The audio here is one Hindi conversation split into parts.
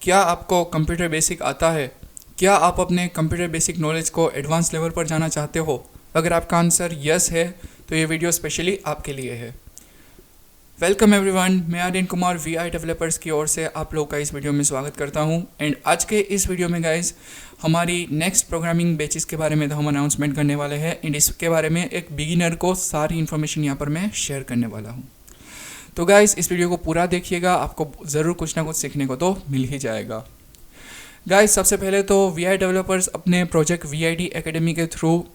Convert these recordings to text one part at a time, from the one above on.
क्या आपको कंप्यूटर बेसिक आता है? क्या आप अपने कंप्यूटर बेसिक नॉलेज को एडवांस लेवल पर जाना चाहते हो? अगर आपका आंसर यस है तो ये वीडियो स्पेशली आपके लिए है। वेलकम एवरीवन, मैं आर्यन कुमार वीआई डेवलपर्स की ओर से आप लोग का इस वीडियो में स्वागत करता हूं। एंड आज के इस वीडियो में गाइस हमारी नेक्स्ट प्रोग्रामिंग बैचेस के बारे में तो हम अनाउंसमेंट करने वाले हैं। एंड इसके बारे में एक बिगिनर को सारी इन्फॉर्मेशन यहाँ पर मैं शेयर करने वाला हूँ। तो गाइस इस वीडियो को पूरा देखिएगा, आपको ज़रूर कुछ ना कुछ सीखने को तो मिल ही जाएगा। गाइस सबसे पहले तो वीआई डेवलपर्स अपने प्रोजेक्ट वीआईडी एकेडमी के थ्रू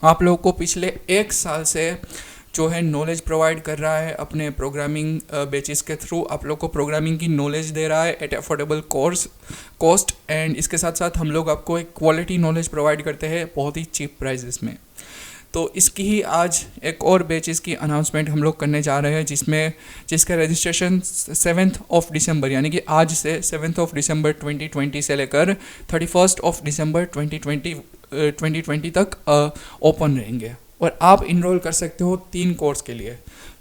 आप लोगों को पिछले 1 साल से जो है नॉलेज प्रोवाइड कर रहा है। अपने प्रोग्रामिंग बैचेस के थ्रू आप लोग को प्रोग्रामिंग की नॉलेज दे रहा है एट अफोर्डेबल कॉस्ट। एंड इसके साथ साथ हम लोग आपको एक क्वालिटी नॉलेज प्रोवाइड करते हैं बहुत ही चीप प्राइजेस में। तो इसकी ही आज एक और बैचेस की अनाउंसमेंट हम लोग करने जा रहे हैं जिसका रजिस्ट्रेशन 7 दिसंबर यानी कि आज से 7 दिसंबर 2020 से लेकर 31 दिसंबर 2020 तक ओपन रहेंगे। और आप इनरोल कर सकते हो 3 कोर्स के लिए।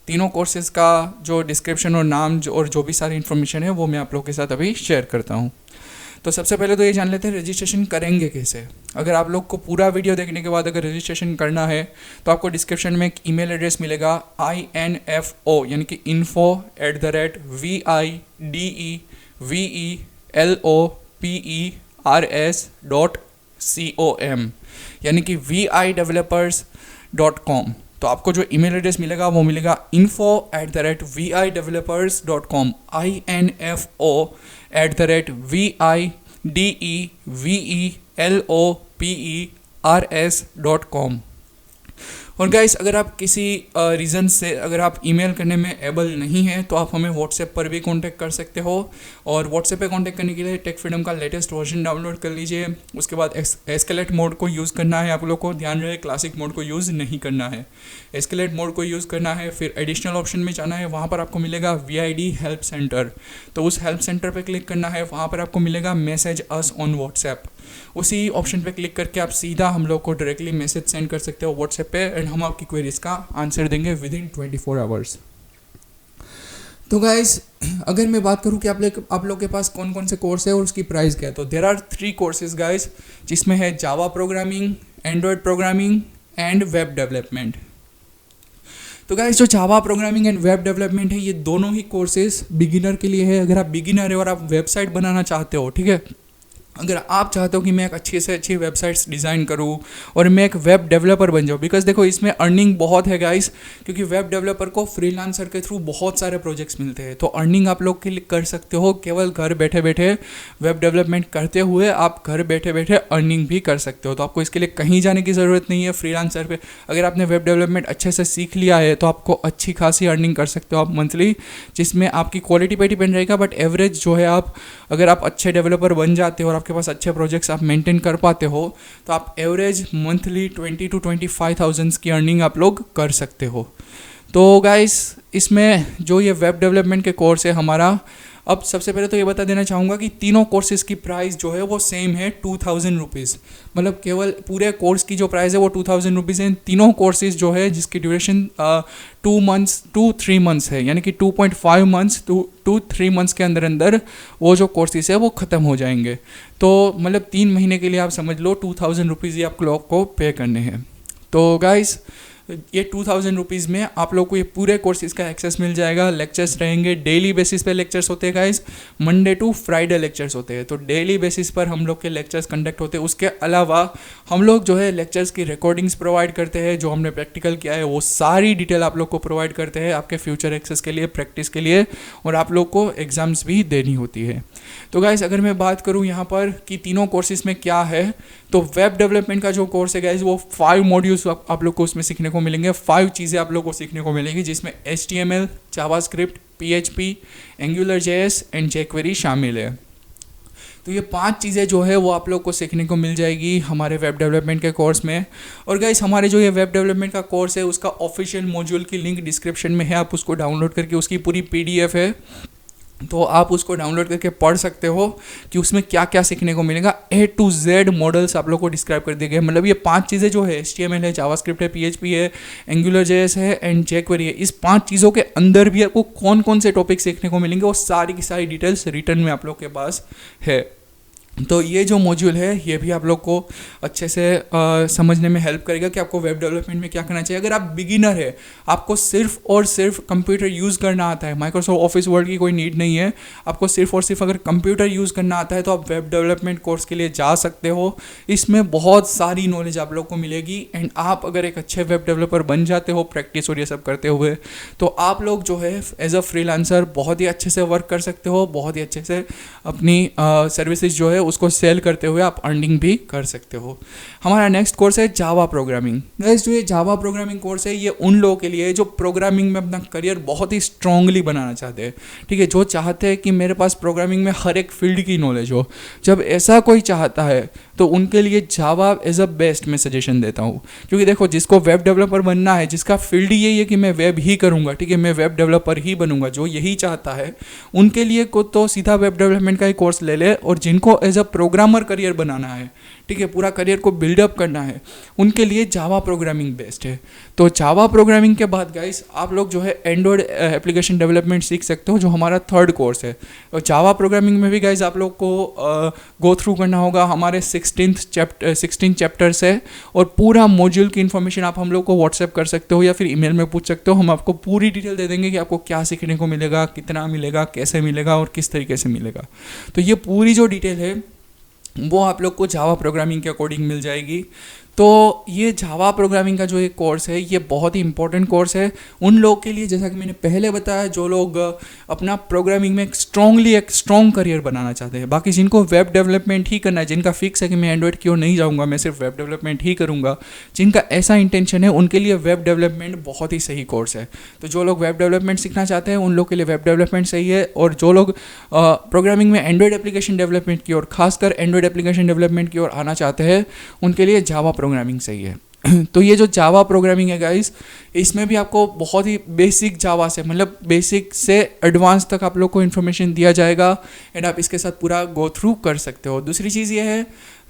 तीनों कोर्सेज़ का जो डिस्क्रिप्शन और नाम और जो भी सारी इन्फॉर्मेशन है वो मैं आप लोग के साथ अभी शेयर करता हूँ। तो सबसे पहले तो ये जान लेते हैं रजिस्ट्रेशन करेंगे कैसे। अगर आप लोग को पूरा वीडियो देखने के बाद अगर रजिस्ट्रेशन करना है तो आपको डिस्क्रिप्शन में एक ईमेल एड्रेस मिलेगा info यानी कि info@VIDEVELOPERS.com यानी कि videvelopers.com। तो आपको जो ईमेल एड्रेस मिलेगा वो मिलेगा info@videvelopers.com info@videvelopers.com। और गाइस अगर आप किसी रीज़न से अगर आप ईमेल करने में एबल नहीं हैं तो आप हमें व्हाट्सएप पर भी कांटेक्ट कर सकते हो। और व्हाट्सएप पे कांटेक्ट करने के लिए टेक फ्रीडम का लेटेस्ट वर्जन डाउनलोड कर लीजिए। उसके बाद एस्केलेट मोड को यूज़ करना है। आप लोग को ध्यान रहे क्लासिक मोड को यूज़ नहीं करना है, एस्केलेट मोड को यूज़ करना है। फिर एडिशनल ऑप्शन में जाना है, वहाँ पर आपको मिलेगा VID हेल्प सेंटर। तो उस हेल्प सेंटर पर क्लिक करना है, वहाँ पर आपको मिलेगा मैसेज अस ऑन व्हाट्सएप। उसी ऑप्शन पे क्लिक करके आप सीधा हम लोग को डायरेक्टली मैसेज सेंड कर सकते हो व्हाट्सएप पे। एंड हम आपकी क्वेरीज का आंसर देंगे विद इन 24 आवर्स। तो गाइस अगर मैं बात करूं कि आप लोग के पास कौन कौन से कोर्स है और उसकी प्राइस क्या है, तो देयर आर 3 कोर्सेज गाइस, जिसमें है Java programming, Android programming and web development. तो गाइस जो Java programming and web development है ये दोनों ही कोर्सेज बिगिनर के लिए है। अगर आप बिगिनर है और आप वेबसाइट बनाना चाहते हो, ठीक है, अगर आप चाहते हो कि मैं एक अच्छी से अच्छी वेबसाइट्स डिज़ाइन करूं और मैं एक वेब डेवलपर बन जाऊं, बिकॉज देखो इसमें अर्निंग बहुत है गाइस, क्योंकि वेब डेवलपर को फ्रीलांसर के थ्रू बहुत सारे प्रोजेक्ट्स मिलते हैं। तो अर्निंग आप लोग के लिए कर सकते हो, केवल घर बैठे बैठे वेब डेवलपमेंट करते हुए आप घर बैठे बैठे अर्निंग भी कर सकते हो। तो आपको इसके लिए कहीं जाने की ज़रूरत नहीं है। फ्रीलांसर पे अगर आपने वेब डेवलपमेंट अच्छे से सीख लिया है तो आपको अच्छी खासी अर्निंग कर सकते हो आप मंथली, जिसमें आपकी क्वालिटी पे डिपेंड रहेगा। बट एवरेज जो है आप अगर आप अच्छे डेवलपर बन जाते हो और आपके पास अच्छे प्रोजेक्ट्स आप मेंटेन कर पाते हो तो आप एवरेज मंथली 20 to 25,000 की अर्निंग आप लोग कर सकते हो। तो गाइस इसमें जो ये वेब डेवलपमेंट के कोर्स है हमारा, अब सबसे पहले तो ये बता देना चाहूँगा कि तीनों कोर्सेज़ की प्राइस जो है वो सेम है 2000 रुपीज़। मतलब केवल पूरे कोर्स की जो प्राइस है वो 2000 रुपीज़ है। तीनों कोर्सेज़ जो है जिसकी ड्यूरेशन 2 मंथ्स है, यानी कि 2.5 मंथ्स टू 3 मंथ्स के अंदर अंदर वो जो कोर्सेज़ है वो ख़त्म हो जाएंगे। तो मतलब 3 महीने के लिए आप समझ लो 2000 रुपीज़ ही आप लोग को पे करने हैं। तो गाइस ये 2000 रुपीज़ में आप लोग को ये पूरे कोर्सेज़ का एक्सेस मिल जाएगा। लेक्चर्स रहेंगे, डेली बेसिस पे लेक्चर्स होते हैं guys, Monday to Friday lectures होते हैं। तो डेली बेसिस पर हम लोग के लेक्चर्स कंडक्ट होते हैं। उसके अलावा हम लोग जो है लेक्चर्स की रिकॉर्डिंग्स प्रोवाइड करते हैं, जो हमने प्रैक्टिकल किया है वो सारी डिटेल आप लोग को प्रोवाइड करते हैं आपके फ्यूचर एक्सेस के लिए, प्रैक्टिस के लिए, और आप लोग को एग्ज़ाम्स भी देनी होती है। तो गाइस अगर मैं बात करूँ यहाँ पर कि तीनों कोर्सेज़ में क्या है, तो वेब डेवलपमेंट का जो कोर्स है गाइस वो 5 मॉड्यूल्स आप लोग को उसमें सीखने को मिलेंगे। 5 चीज़ें आप लोग को सीखने को मिलेंगी, जिसमें HTML, JavaScript, PHP, AngularJS and jQuery शामिल है। तो ये 5 चीज़ें जो है वो आप लोग को सीखने को मिल जाएगी हमारे वेब डेवलपमेंट के कोर्स में। और गाइस हमारे जो ये वेब डेवलपमेंट का कोर्स है उसका ऑफिशियल मॉड्यूल की लिंक डिस्क्रिप्शन में है, आप उसको डाउनलोड करके उसकी पूरी PDF है तो आप उसको डाउनलोड करके पढ़ सकते हो कि उसमें क्या क्या सीखने को मिलेगा। A to Z मॉडल्स आप लोग को डिस्क्राइब कर दिए गए, मतलब ये 5 चीज़ें जो है HTML है, जावास्क्रिप्ट है, PHP है, AngularJS है एंड jQuery है, इस 5 चीज़ों के अंदर भी आपको कौन कौन से टॉपिक सीखने को मिलेंगे वो सारी की सारी डिटेल्स रिटर्न में आप लोग के पास है। तो ये जो मॉड्यूल है ये भी आप लोग को अच्छे से समझने में हेल्प करेगा कि आपको वेब डेवलपमेंट में क्या करना चाहिए। अगर आप बिगिनर है, आपको सिर्फ और सिर्फ कंप्यूटर यूज़ करना आता है, माइक्रोसॉफ्ट ऑफिस वर्ड की कोई नीड नहीं है, आपको सिर्फ और सिर्फ अगर कंप्यूटर यूज़ करना आता है तो आप वेब डेवलपमेंट कोर्स के लिए जा सकते हो। इसमें बहुत सारी नॉलेज आप लोग को मिलेगी एंड आप अगर एक अच्छे वेब डेवलपर बन जाते हो प्रैक्टिस और ये सब करते हुए, तो आप लोग जो है एज अ फ्रीलांसर बहुत ही अच्छे से वर्क कर सकते हो, बहुत ही अच्छे से अपनी सर्विसेज जो है उसको सेल करते हुए आप अर्निंग भी कर सकते हो। हमारा नेक्स्ट कोर्स है जावा प्रोग्रामिंग। गाइस जो ये जावा प्रोग्रामिंग कोर्स है ये उन लोगों के लिए है जो प्रोग्रामिंग में अपना करियर बहुत ही स्ट्रांगली बनाना चाहते हैं, ठीक है, जो चाहते हैं कि मेरे पास प्रोग्रामिंग में हर एक फील्ड की नॉलेज हो। जब ऐसा कोई चाहता है तो उनके लिए जावा एज अ बेस्ट मैं सजेशन देता हूँ, क्योंकि देखो जिसको वेब डेवलपर बनना है, जिसका फील्ड यही है कि मैं वेब ही करूँगा, ठीक है, मैं वेब डेवलपर ही बनूंगा, जो यही चाहता है उनके लिए को तो सीधा वेब डेवलपमेंट का ही कोर्स ले ले। और जिनको एज अ प्रोग्रामर करियर बनाना है, ठीक है, पूरा करियर को बिल्डअप करना है, उनके लिए जावा प्रोग्रामिंग बेस्ट है। तो जावा प्रोग्रामिंग के बाद गाइस आप लोग जो है एंड्रॉयड एप्लीकेशन डेवलपमेंट सीख सकते हो, जो हमारा थर्ड कोर्स है। और जावा प्रोग्रामिंग में भी गाइस आप लोग को गो थ्रू करना होगा हमारे 16 चैप्टर्स है, और पूरा मॉड्यूल की इन्फॉर्मेशन आप हम लोग को व्हाट्सएप कर सकते हो या फिर ईमेल में पूछ सकते हो। हम आपको पूरी डिटेल दे देंगे कि आपको क्या सीखने को मिलेगा, कितना मिलेगा, कैसे मिलेगा और किस तरीके से मिलेगा। तो ये पूरी जो डिटेल है वो आप लोग को जावा प्रोग्रामिंग के अकॉर्डिंग मिल जाएगी। तो ये जावा प्रोग्रामिंग का जो एक कोर्स है ये बहुत ही इंपॉर्टेंट कोर्स है उन लोगों के लिए, जैसा कि मैंने पहले बताया, जो लोग अपना प्रोग्रामिंग में एक स्ट्रॉन्ग करियर बनाना चाहते हैं। बाकी जिनको वेब डेवलपमेंट ही करना है, जिनका फिक्स है कि मैं एंड्रॉइड की ओर नहीं जाऊँगा, मैं सिर्फ वेब डेवलपमेंट ही करूँगा, जिनका ऐसा इंटेंशन है, उनके लिए वेब डेवलपमेंट बहुत ही सही कोर्स है। तो जो लोग वेब डेवलपमेंट सीखना चाहते हैं उन लोग के लिए वेब डेवलपमेंट सही है, और जो लोग प्रोग्रामिंग में एंड्रॉइड एप्लीकेशन डेवलपमेंट की ओर, खासकर एंड्रॉइड एप्लीकेशन डेवलपमेंट की ओर आना चाहते हैं, उनके लिए जावा प्रोग्रामिंग सही है। तो ये जो जावा प्रोग्रामिंग है गाइस, इसमें भी आपको बहुत ही बेसिक जावा से, मतलब बेसिक से एडवांस तक आप लोग को इन्फॉर्मेशन दिया जाएगा एंड आप इसके साथ पूरा गो थ्रू कर सकते हो। दूसरी चीज़ ये है,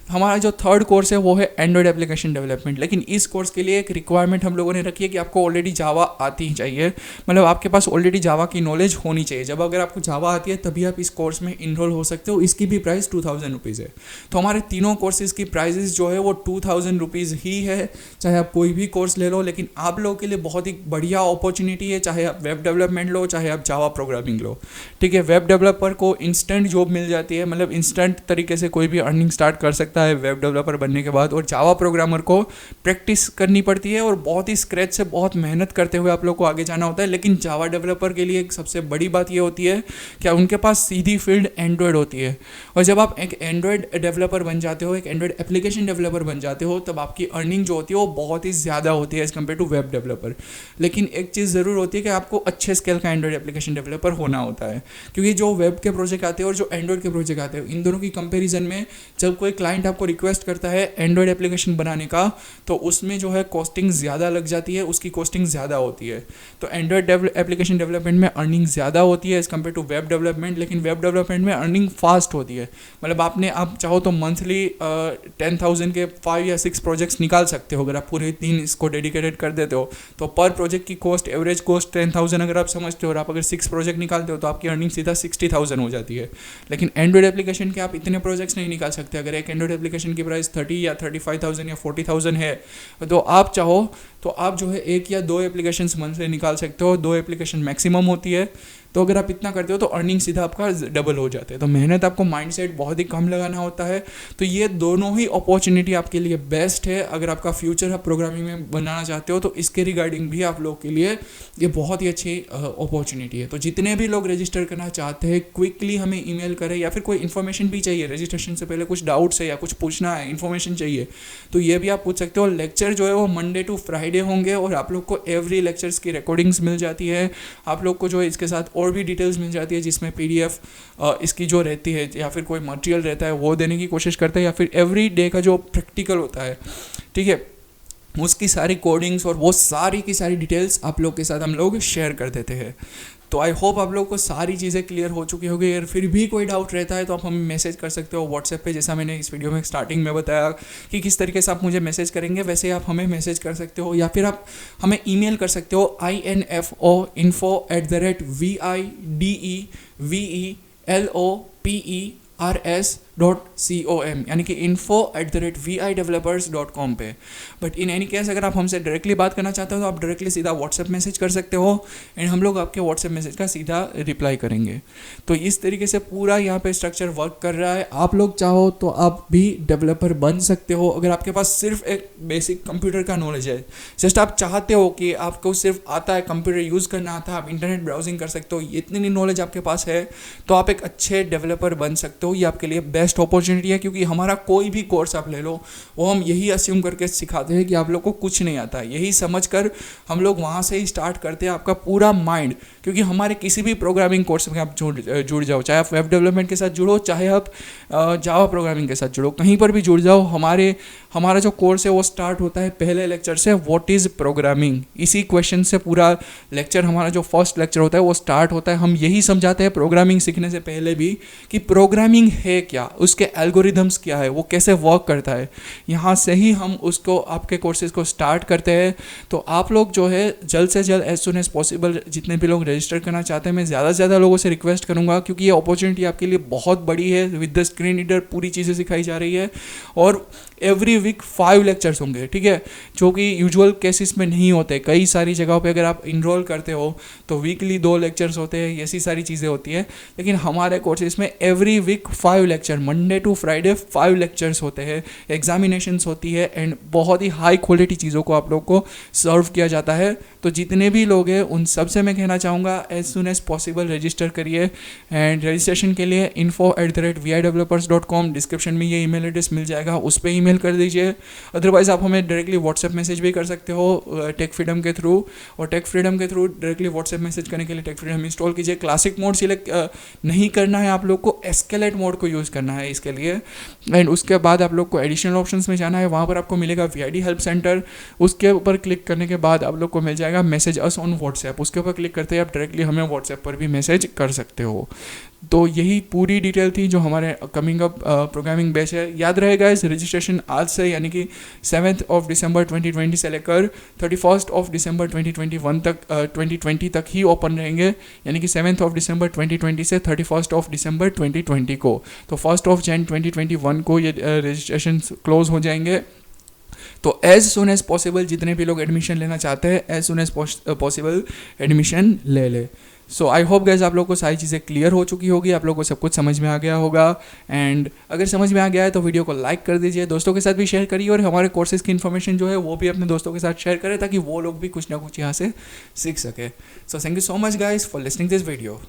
हमारा जो थर्ड कोर्स है वो है एंड्रॉइड एप्लीकेशन डेवलपमेंट। लेकिन इस कोर्स के लिए एक रिक्वायरमेंट हम लोगों ने रखी है कि आपको ऑलरेडी जावा आती ही चाहिए, मतलब आपके पास ऑलरेडी जावा की नॉलेज होनी चाहिए। जब अगर आपको जावा आती है तभी आप इस कोर्स में इनरोल हो सकते हो। इसकी भी प्राइस 2000 रुपीज़ है। तो हमारे तीनों कोर्सेज़ की प्राइजेस जो है वो 2000 रुपीज़ ही है, चाहे आप कोई भी कोर्स ले लो। लेकिन आप लोगों के लिए बहुत ही बढ़िया अपॉर्चुनिटी है, चाहे आप वेब डेवलपमेंट लो, चाहे आप जावा प्रोग्रामिंग लो, ठीक है। वेब डेवलपर को इंस्टेंट जॉब मिल जाती है, मतलब इंस्टेंट तरीके से कोई भी अर्निंग स्टार्ट कर सकता है वेब डेवलपर बनने के बाद। और जावा प्रोग्रामर को प्रैक्टिस करनी पड़ती है और बहुत ही स्क्रैच से बहुत मेहनत करते हुए आप लोग को आगे जाना होता है। लेकिन जावा डेवलपर के लिए एक सबसे बड़ी बात ये होती है कि उनके पास सीधी फील्ड एंड्रॉयड होती है, और जब आप एक एंड्रॉयड डेवलपर बन जाते हो, एक एंड्रॉयड एप्लीकेशन डेवलपर बन जाते हो, तब आपकी अर्निंग जो होती है वो बहुत ही ज़्यादा होती है as compare to web developer. लेकिन एक चीज़ ज़रूर होती है कि आपको अच्छे स्केल का एंड्रॉयड एप्लीकेशन डेवलपर होना होता है, क्योंकि जो वेब के प्रोजेक्ट आते हैं और जो एंड्रॉयड के प्रोजेक्ट आते हैं, इन दोनों की कंपेरिजन में जब कोई क्लाइंट आपको रिक्वेस्ट करता है एंड्रॉयड एप्लीकेशन बनाने का, तो उसमें जो है कॉस्टिंग ज़्यादा लग जाती है, उसकी कॉस्टिंग ज़्यादा होती है। तो एंड्रॉयड एप्लीकेशन डेवलपमेंट में अर्निंग ज़्यादा होती है as compare to web development. लेकिन वेब डेवलपमेंट में अर्निंग फास्ट होती है, मतलब आप चाहो तो मंथली 10,000 के 5 या 6 प्रोजेक्ट्स निकाल सकते हो। अगर आप पूरे दिन इसको डेडिकेटेड कर देते हो तो पर प्रोजेक्ट की कॉस्ट, एवरेज कॉस्ट 10,000 अगर आप समझते हो, और आप अगर 6 प्रोजेक्ट निकालते हो तो आपकी अर्निंग सीधा 60,000 हो जाती है। लेकिन एंड्रॉयड एप्लीकेशन के आप इतने प्रोजेक्ट्स नहीं निकाल सकते। अगर एक एंड्रॉयड एप्लीकेशन की प्राइस 30 या 35,000 या 40,000 है, तो आप चाहो तो आप जो है 1 या 2 एप्लीकेशंस मंथली निकाल सकते हो। 2 एप्लीकेशन मैक्सिमम होती है। तो अगर आप इतना करते हो तो अर्निंग सीधा आपका डबल हो जाता है। तो मेहनत आपको माइंडसेट बहुत ही कम लगाना होता है। तो ये दोनों ही अपॉर्चुनिटी आपके लिए बेस्ट है। अगर आपका फ्यूचर आप प्रोग्रामिंग में बनाना चाहते हो तो इसके रिगार्डिंग भी आप लोग के लिए ये बहुत ही अच्छी अपॉर्चुनिटी है। तो जितने भी लोग रजिस्टर करना चाहते हैं, क्विकली हमें ईमेल करें, या फिर कोई इन्फॉर्मेशन भी चाहिए, रजिस्ट्रेशन से पहले कुछ डाउट्स है या कुछ पूछना है, इन्फॉर्मेशन चाहिए, तो ये भी आप पूछ सकते हो। लेक्चर जो है वो मंडे टू फ्राइडे होंगे और आप लोग को एवरी लेक्चर्स की रिकॉर्डिंग्स मिल जाती है। आप लोग को जो है इसके साथ और भी डिटेल्स मिल जाती है, जिसमें PDF इसकी जो रहती है या फिर कोई मटेरियल रहता है वो देने की कोशिश करते हैं, या फिर एवरी डे का जो प्रैक्टिकल होता है, ठीक है, उसकी सारी कोडिंग्स और वो सारी की सारी डिटेल्स आप लोग के साथ हम लोग शेयर कर देते हैं। तो आई होप आप लोगों को सारी चीज़ें क्लियर हो चुकी होगी। अगर फिर भी कोई डाउट रहता है तो आप हमें मैसेज कर सकते हो व्हाट्सएप पे, जैसा मैंने इस वीडियो में स्टार्टिंग में बताया कि किस तरीके से आप मुझे मैसेज करेंगे, वैसे ही आप हमें मैसेज कर सकते हो, या फिर आप हमें ईमेल कर सकते हो info@videlopers.com, यानी कि info@videvelopers.com पे। बट इन एनी केस अगर आप हमसे डायरेक्टली बात करना चाहते हो तो आप डायरेक्टली सीधा व्हाट्सएप मैसेज कर सकते हो एंड हम लोग आपके व्हाट्सएप मैसेज का सीधा रिप्लाई करेंगे। तो इस तरीके से पूरा यहाँ पे स्ट्रक्चर वर्क कर रहा है। आप लोग चाहो तो आप भी डेवलपर बन सकते हो अगर आपके पास सिर्फ एक बेसिक कंप्यूटर का नॉलेज है। जस्ट आप चाहते हो कि आपको सिर्फ आता है, कंप्यूटर यूज़ करना आता है, आप इंटरनेट ब्राउजिंग कर सकते हो, इतनी नॉलेज आपके पास है तो आप एक अच्छे डेवलपर बन सकते हो। ये आपके लिए बेस्ट अपॉर्चुनिटी है, क्योंकि हमारा कोई भी कोर्स आप ले लो वो हम यही अस्यूम करके सिखाते हैं कि आप लोग को कुछ नहीं आता है, यही समझकर हम लोग वहाँ से ही स्टार्ट करते हैं आपका पूरा माइंड। क्योंकि हमारे किसी भी प्रोग्रामिंग कोर्स में आप जुड़ जाओ, चाहे आप वेब डेवलपमेंट के साथ जुड़ो, चाहे आप जावा प्रोग्रामिंग के साथ जुड़ो, कहीं पर भी जुड़ जाओ, हमारा जो कोर्स है वो स्टार्ट होता है पहले लेक्चर से, व्हाट इज़ प्रोग्रामिंग। इसी क्वेश्चन से पूरा लेक्चर, हमारा जो फर्स्ट लेक्चर होता है वो स्टार्ट होता है। हम यही समझाते हैं प्रोग्रामिंग सीखने से पहले भी कि प्रोग्रामिंग है क्या, उसके एल्गोरिदम्स क्या है, वो कैसे वर्क करता है। यहाँ से ही हम उसको आपके कोर्सेज को स्टार्ट करते हैं। तो आप लोग जो है जल्द से जल्द, एज सुन एज पॉसिबल, जितने भी लोग रजिस्टर करना चाहते हैं, मैं ज़्यादा से ज़्यादा लोगों से रिक्वेस्ट करूँगा, क्योंकि ये अपॉर्चुनिटी आपके लिए बहुत बड़ी है। विद द स्क्रीन रीडर पूरी चीज़ें सिखाई जा रही है और एवरी वीक 5 लेक्चर्स होंगे, ठीक है, जो कि यूजुअल केसेस में नहीं होते। कई सारी जगहों पे अगर आप इनरोल करते हो तो वीकली 2 लेक्चर्स होते हैं, ऐसी सारी चीज़ें होती है। लेकिन हमारे कोर्सेज में every week 5 lecture, Monday to Friday 5 lectures होते हैं, एग्जामिनेशंस होती है एंड बहुत ही हाई क्वालिटी चीज़ों को आप लोग को सर्व किया जाता है। तो जितने भी लोग हैं उन सब से मैं कहना चाहूँगा as soon as possible register करिए। एंड रजिस्ट्रेशन के लिए info@videvelopers.com, डिस्क्रिप्शन में ये ईमेल एड्रेस मिल जाएगा, उस पर ईमेल कर दीजिए। अदरवाइज़ आप हमें डायरेक्टली व्हाट्सएप मैसेज भी कर सकते हो टेक फ्रीडम के थ्रू, और टेक फ्रीडम के थ्रू डायरेक्टली व्हाट्सएप मैसेज करने के लिए टेक फ्रीडम इंस्टॉल कीजिए। क्लासिक मोड सिलेक्ट नहीं करना है, आप लोग को एस्केलेट मोड को यूज़ करना है इसके लिए। एंड उसके बाद आप लोग को एडिशनल ऑप्शंस में जाना है, वहाँ पर आपको मिलेगा VID हेल्प सेंटर, उसके ऊपर क्लिक करने के बाद आप लोग को मिल जाएगा मैसेज अस ऑन व्हाट्सएप, उसके ऊपर क्लिक करते ही आप डायरेक्टली हमें व्हाट्सएप पर भी मैसेज कर सकते हो। तो यही पूरी डिटेल थी जो हमारे कमिंग अप प्रोग्रामिंग बैच है। याद रहेगा इस रजिस्ट्रेशन आज से, यानी कि 7 दिसंबर 2020 से लेकर 31 दिसंबर 2021 तक 2020 तक ही ओपन रहेंगे, यानी कि 7 दिसंबर 2020 से 31 दिसंबर 2020 को। तो 1 जनवरी 2021 को ये रजिस्ट्रेशन क्लोज हो जाएंगे। तो एज सुन एज पॉसिबल जितने भी लोग एडमिशन लेना चाहते हैं, as soon as possible admission ले ले। सो आई होप गाइस आप लोग को सारी चीज़ें क्लियर हो चुकी होगी, आप लोग को सब कुछ समझ में आ गया होगा। एंड अगर समझ में आ गया है तो वीडियो को लाइक कर दीजिए, दोस्तों के साथ भी शेयर करिए, और हमारे कोर्सेज की इन्फॉर्मेशन जो है वो भी अपने दोस्तों के साथ शेयर करें ताकि वो लोग भी कुछ ना कुछ यहाँ से सीख सके। So thank you so much guys for listening this video.